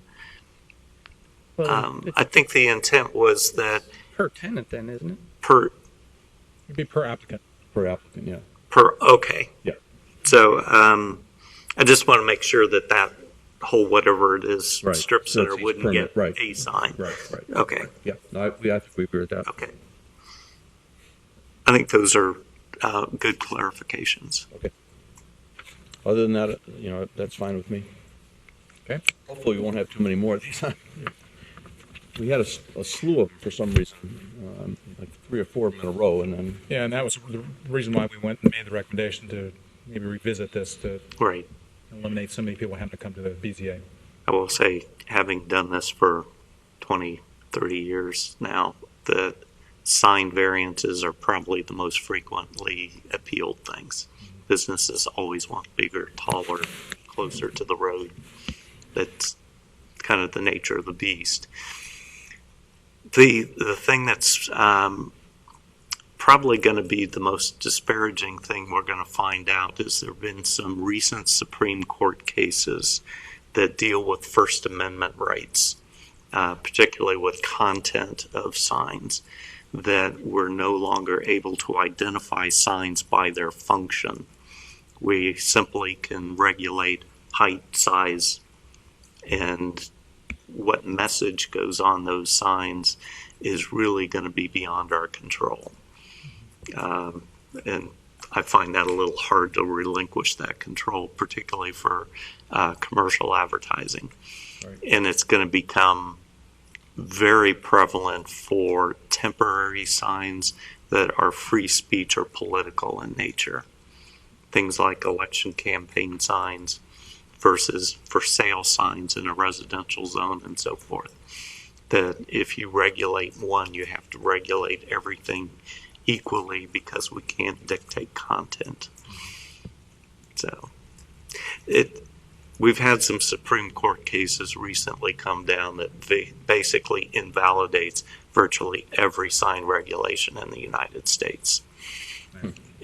I think the intent was that Per tenant then, isn't it? It'd be per applicant. Per applicant, yeah. Okay. Yeah. So I just want to make sure that that whole whatever it is strip center wouldn't get a sign. Right. Okay. Yeah, no, I think we agree with that. Okay. I think those are good clarifications. Okay. Other than that, that's fine with me. Okay. Hopefully we won't have too many more of these. We had a slew of them for some reason, like 3 or 4 of them in a row, and then. Yeah, and that was the reason why we went and made the recommendation to maybe revisit this to eliminate so many people having to come to the BZA. I will say, having done this for 20, 30 years now, the sign variances are probably the most frequently appealed things. Businesses always want bigger, taller, closer to the road. That's kind of the nature of the beast. The thing that's probably going to be the most disparaging thing we're going to find out is there have been some recent Supreme Court cases that deal with First Amendment rights, particularly with content of signs. that we're no longer able to identify signs by their function. We simply can regulate height, size, and what message goes on those signs is really going to be beyond our control. And I find that a little hard to relinquish that control, particularly for commercial advertising. Right. And it's going to become very prevalent for temporary signs that are free speech or political in nature. Things like election campaign signs versus for sale signs in a residential zone and so forth. That if you regulate one, you have to regulate everything equally because we can't dictate content. So we've had some Supreme Court cases recently come down that basically invalidates virtually every sign regulation in the United States.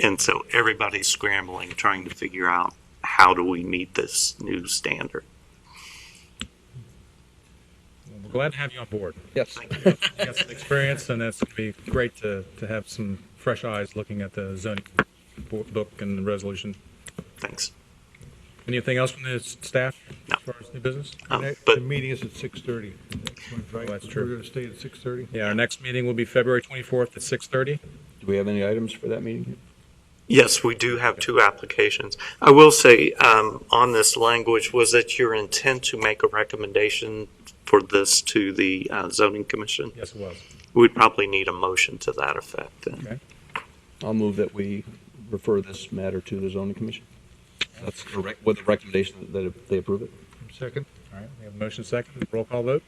And so everybody's scrambling, trying to figure out how do we meet this new standard. We're glad to have you on board. Yes. You got some experience, and it's going to be great to have some fresh eyes looking at the zoning book and the resolution. Thanks. Anything else from the staff No. as far as new business? But The meeting is at 6:30. Right? Oh, that's true. We're going to stay at 6:30? Yeah, our next meeting will be February 24th at 6:30. Do we have any items for that meeting? yes, we do have two applications. I will say on this language, was it your intent to make a recommendation for this to the zoning commission? Yes, it was. We'd probably need a motion to that effect then. Okay. I'll move that we refer this matter to the zoning commission. That's with the recommendation that they approve it. Second? All right, we have a motion second. Roll call vote.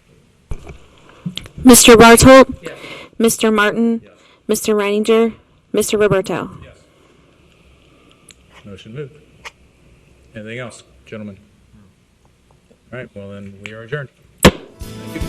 Mr. Bartolt? Yes. Mr. Martin? Yes. Mr. Reininger? Mr. Roberto? Yes. Motion moved. Anything else, gentlemen? All right, well then, we are adjourned. Thank you.